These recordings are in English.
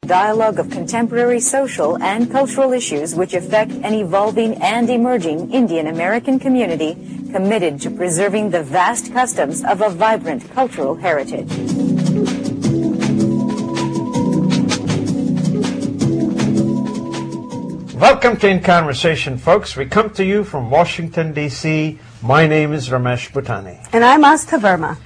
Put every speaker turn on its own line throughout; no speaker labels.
dialogue of contemporary social and cultural issues which affect an evolving and emerging Indian American community committed to preserving the vast customs of a vibrant cultural heritage.
Welcome to In Conversation, folks. We come to you from Washington, D.C. My name is Ramesh Bhutani.
And I'm Astha Verma.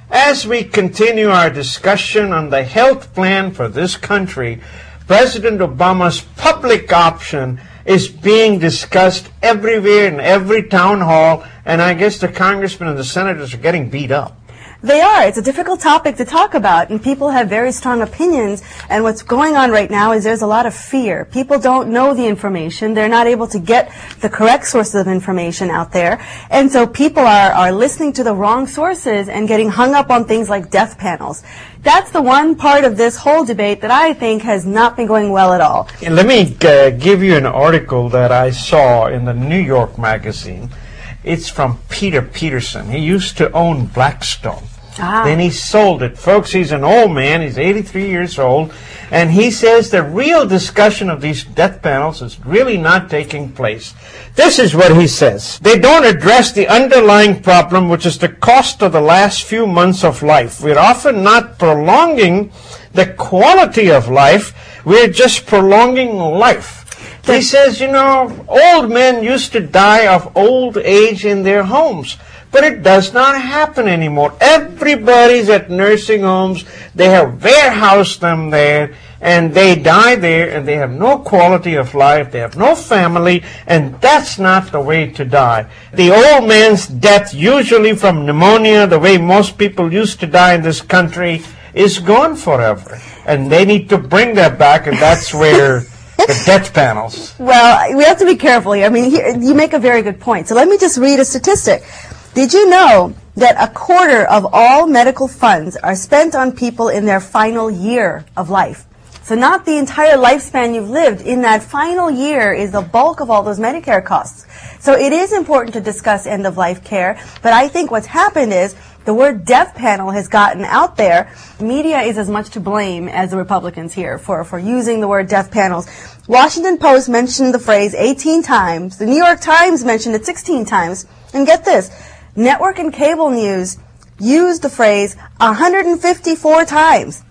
As we continue our discussion on the health plan for this country, President Obama's public option is being discussed everywhere in every town hall, and I guess the congressmen and the senators are getting beat up.
They are. It's a difficult topic to talk about, and people have very strong opinions. And what's going on right now is there's a lot of fear. People don't know the information. They're not able to get the correct sources of information out there. And so people are listening to the wrong sources and getting hung up on things like death panels. That's the one part of this whole debate that I think has not been going well at all.
Let me give you an article that I saw in the New York Magazine. It's from Peter Peterson. He used to own Blackstone. Then he sold it. Folks, he's an old man. He's 83 years old. And he says the real discussion of these death panels is really not taking place. This is what he says. They don't address the underlying problem, which is the cost of the last few months of life. We're often not prolonging the quality of life. We're just prolonging life. He says, you know, old men used to die of old age in their homes, but it does not happen anymore. Everybody's at nursing homes. They have warehoused them there, and they die there, and they have no quality of life. They have no family, and that's not the way to die. The old man's death, usually from pneumonia, the way most people used to die in this country, is gone forever. And they need to bring that back, and that's where the death panels.
Well, we have to be careful here. I mean, you make a very good point. So let me just read a statistic. Did you know that a quarter of all medical funds are spent on people in their final year of life? So not the entire lifespan you've lived. In that final year is the bulk of all those Medicare costs. So it is important to discuss end-of-life care, but I think what's happened is the word death panel has gotten out there. Media is as much to blame as the Republicans here for using the word death panels. Washington Post mentioned the phrase 18 times. The New York Times mentioned it 16 times. And get this, network and cable news used the phrase 154 times.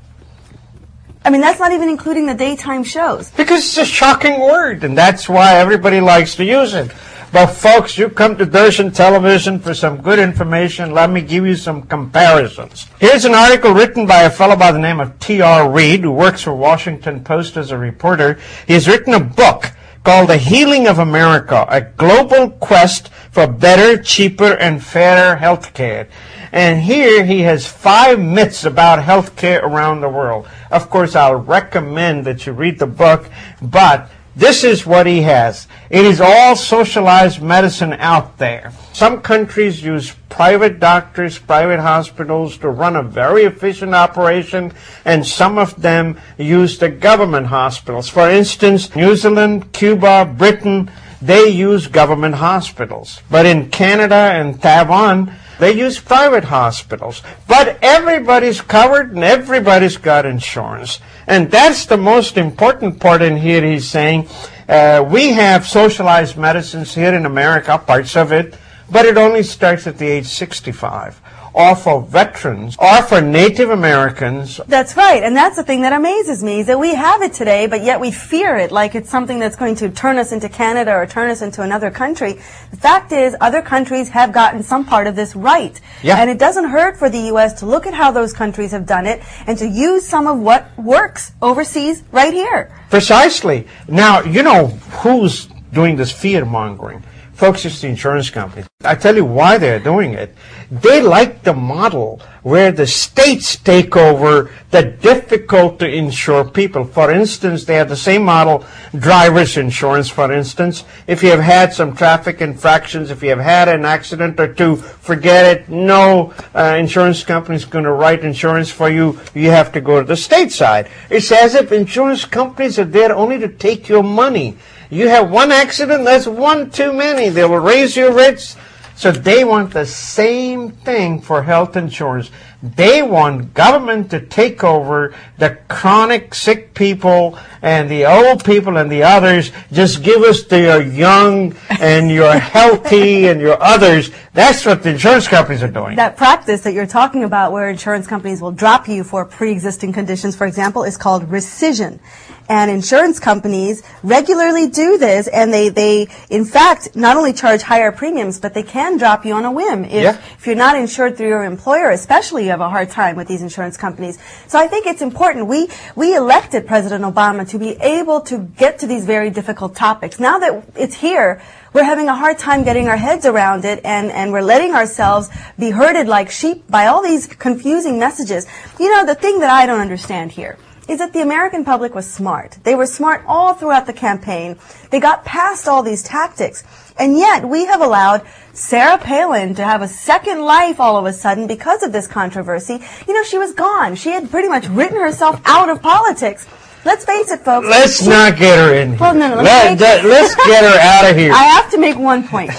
I mean, that's not even including the daytime shows.
Because it's a shocking word, and that's why everybody likes to use it. But folks, you come to Darshan Television for some good information. Let me give you some comparisons. Here's an article written by a fellow by the name of T.R. Reid, who works for Washington Post as a reporter. He's written a book called The Healing of America, a global quest for better, cheaper, and fairer health care. And here he has 5 myths about health care around the world. Of course, I'll recommend that you read the book, but this is what he has. It is all socialized medicine out there. Some countries use private doctors, private hospitals to run a very efficient operation, and some of them use the government hospitals. For instance, New Zealand, Cuba, Britain, they use government hospitals. But in Canada and Taiwan, they use private hospitals. But everybody's covered and everybody's got insurance. And that's the most important part in here. He's saying we have socialized medicines here in America, parts of it, but it only starts at the age 65. Or for veterans, or for Native Americans.
That's right, and that's the thing that amazes me, is that we have it today, but yet we fear it like it's something that's going to turn us into Canada or turn us into another country. The fact is, other countries have gotten some part of this right.
Yeah.
And it doesn't hurt for the U.S. to look at how those countries have done it and to use some of what works overseas right here.
Precisely. Now, you know who's doing this fear-mongering? Folks, it's the insurance companies. I tell you why they're doing it. They like the model where the states take over the difficult to insure people. For instance, they have the same model, driver's insurance, for instance. If you have had some traffic infractions, if you have had an accident or two, forget it. No insurance company is going to write insurance for you. You have to go to the state side. It's as if insurance companies are there only to take your money. You have one accident, that's one too many. They will raise your rates. So they want the same thing for health insurance. They want government to take over the chronic sick people and the old people and the others. Just give us your young and your healthy and your others. That's what the insurance companies are doing.
That practice that you're talking about where insurance companies will drop you for pre-existing conditions, for example, is called rescission. And insurance companies regularly do this, and they in fact not only charge higher premiums, but they can drop you on a whim if you're not insured through your employer. Especially, you have a hard time with these insurance companies. So I think it's important. We elected President Obama to be able to get to these very difficult topics. Now that it's here, we're having a hard time getting our heads around it, and we're letting ourselves be herded like sheep by all these confusing messages. You know, the thing that I don't understand here is that the American public was smart. They were smart all throughout the campaign. They got past all these tactics. And yet we have allowed Sarah Palin to have a second life all of a sudden because of this controversy. You know, she was gone. She had pretty much written herself out of politics. Let's face it, folks.
Let's not get her in here.
Well, no,
let's get her out of here.
I have to make one point.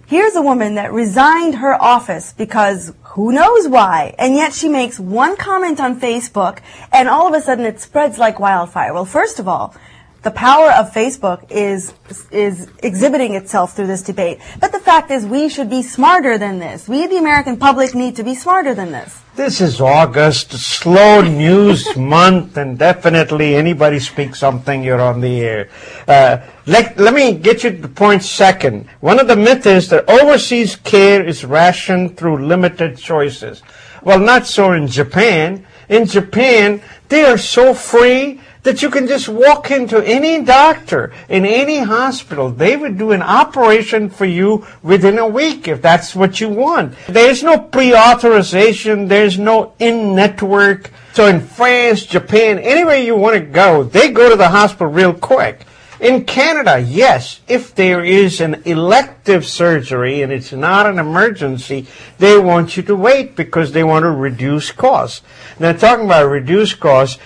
Here's a woman that resigned her office because who knows why, and yet she makes one comment on Facebook, and all of a sudden it spreads like wildfire. Well, first of all, the power of Facebook is exhibiting itself through this debate. But the fact is, we should be smarter than this. We, the American public, need to be smarter than this.
This is August, slow news month, and definitely anybody speaks something, you're on the air. Let me get you to the point second. One of the myths is that overseas care is rationed through limited choices. Well, not so in Japan. In Japan, they are so free that you can just walk into any doctor in any hospital. They would do an operation for you within a week if that's what you want. There's no pre-authorization. There's no in-network. So in France, Japan, anywhere you want to go, they go to the hospital real quick. In Canada, yes, if there is an elective surgery and it's not an emergency, they want you to wait because they want to reduce costs. Now, talking about reduced costs,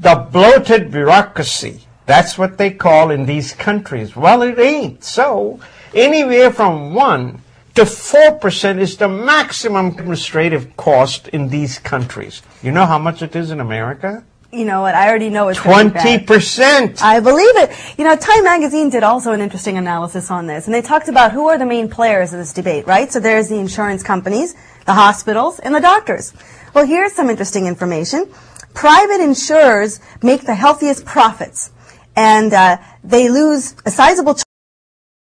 the bloated bureaucracy, that's what they call in these countries. Well, it ain't. So anywhere from 1 to 4% is the maximum administrative cost in these countries. You know how much it is in America?
You know what? I already know it's
20%.
I believe it. You know, Time Magazine did also an interesting analysis on this, and they talked about who are the main players in this debate, right? So there's the insurance companies, the hospitals, and the doctors. Well, here's some interesting information. Private insurers make the healthiest profits, and they lose a sizable